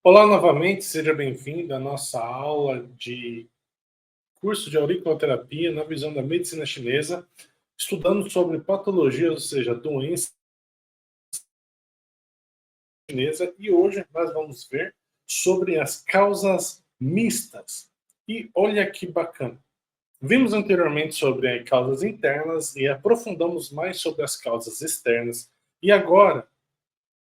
Olá novamente, seja bem-vindo à nossa aula de curso de auriculoterapia na visão da medicina chinesa, estudando sobre patologias, ou seja, doença chinesa, e hoje nós vamos ver sobre as causas mistas. E olha que bacana. Vimos anteriormente sobre causas internas e aprofundamos mais sobre as causas externas. E agora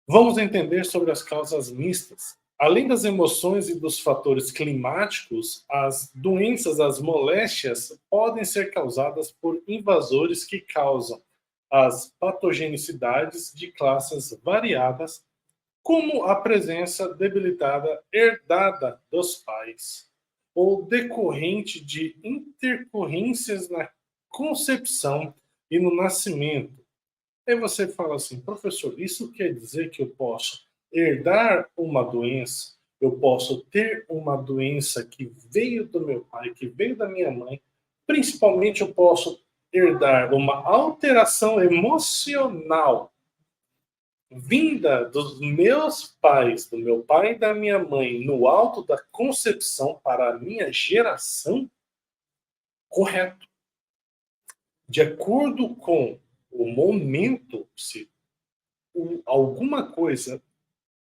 vamos entender sobre as causas mistas. Além das emoções e dos fatores climáticos, as doenças, as moléstias, podem ser causadas por invasores que causam as patogenicidades de classes variadas, como a presença debilitada herdada dos pais, ou decorrente de intercorrências na concepção e no nascimento. Aí você fala assim, professor, isso quer dizer que eu posso herdar uma doença? Eu posso ter uma doença que veio do meu pai, que veio da minha mãe? Principalmente eu posso herdar uma alteração emocional vinda dos meus pais, do meu pai e da minha mãe, no alto da concepção para a minha geração? Correto. De acordo com o momento, se alguma coisa,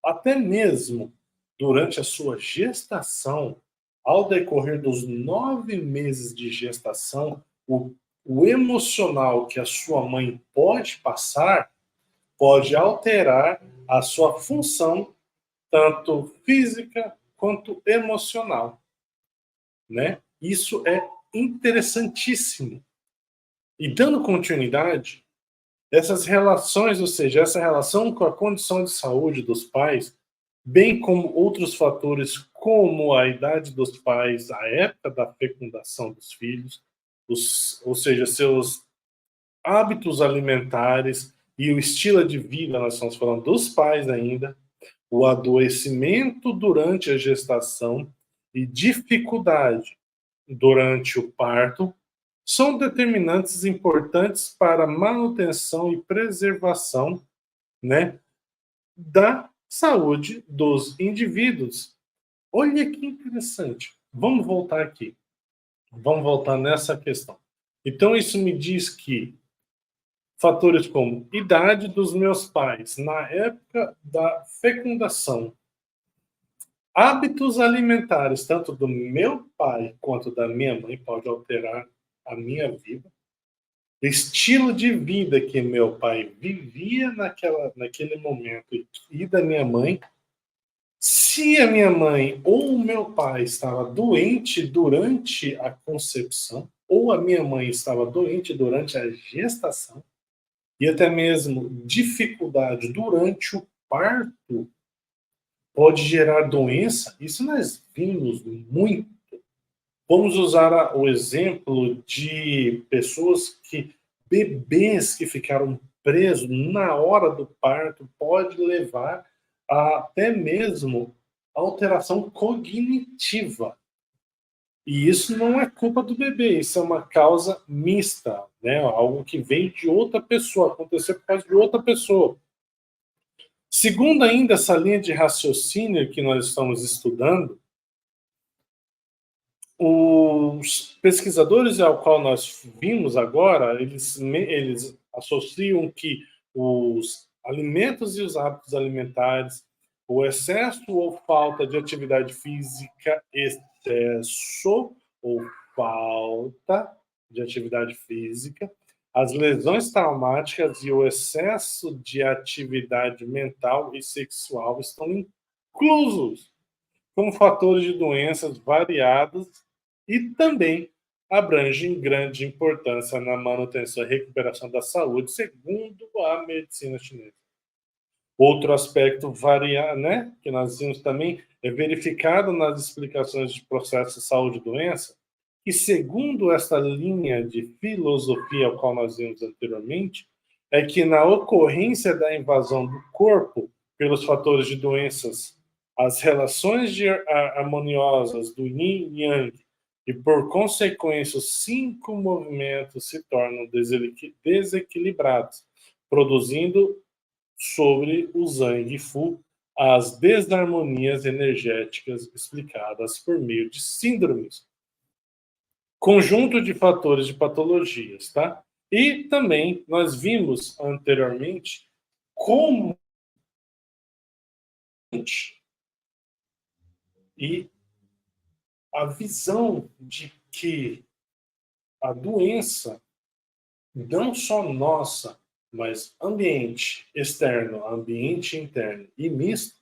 até mesmo durante a sua gestação, ao decorrer dos 9 meses de gestação, o emocional que a sua mãe pode passar pode alterar a sua função, tanto física quanto emocional, né? Isso é interessantíssimo. E dando continuidade, essas relações, ou seja, essa relação com a condição de saúde dos pais, bem como outros fatores como a idade dos pais, a época da fecundação dos filhos, ou seja, seus hábitos alimentares e o estilo de vida, nós estamos falando dos pais ainda, o adoecimento durante a gestação e dificuldade durante o parto, são determinantes importantes para a manutenção e preservação, né, da saúde dos indivíduos. Olha que interessante. Vamos voltar aqui. Vamos voltar nessa questão. Então, isso me diz que fatores como idade dos meus pais na época da fecundação, hábitos alimentares, tanto do meu pai quanto da minha mãe, pode alterar a minha vida. Estilo de vida que meu pai vivia naquele momento e da minha mãe. Se a minha mãe ou o meu pai estava doente durante a concepção, ou a minha mãe estava doente durante a gestação, e até mesmo dificuldade durante o parto, pode gerar doença. Isso nós vimos muito. Vamos usar o exemplo de pessoas que, bebês que ficaram presos na hora do parto, pode levar a, até mesmo alteração cognitiva. E isso não é culpa do bebê, isso é uma causa mista, né? Algo que veio de outra pessoa, aconteceu por causa de outra pessoa. Segundo ainda essa linha de raciocínio que nós estamos estudando, os pesquisadores ao qual nós vimos agora, eles associam que os alimentos e os hábitos alimentares, o excesso ou falta de atividade física, excesso ou falta de atividade física, as lesões traumáticas e o excesso de atividade mental e sexual estão inclusos como fatores de doenças variadas e também abrangem grande importância na manutenção e recuperação da saúde, segundo a medicina chinesa. Outro aspecto né, que nós vimos também é verificado nas explicações de processos de saúde e doença, que segundo essa linha de filosofia ao qual nós vimos anteriormente, é que na ocorrência da invasão do corpo pelos fatores de doenças, as relações harmoniosas do yin e yang e, por consequência, os 5 movimentos se tornam desequilibrados, produzindo sobre o Zhang Fu as desarmonias energéticas explicadas por meio de síndromes, conjunto de fatores de patologias, tá? E também nós vimos anteriormente como e a visão de que a doença, não só nossa, mas ambiente externo, ambiente interno e misto,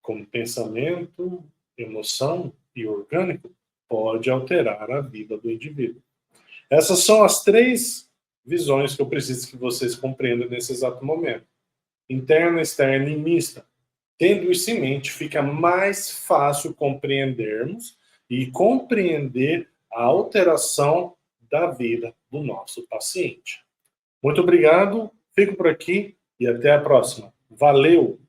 como pensamento, emoção e orgânico, pode alterar a vida do indivíduo. Essas são as 3 visões que eu preciso que vocês compreendam nesse exato momento. Interna, externa e mista. Tendo isso em mente, fica mais fácil compreendermos e compreender a alteração da vida do nosso paciente. Muito obrigado, fico por aqui e até a próxima. Valeu!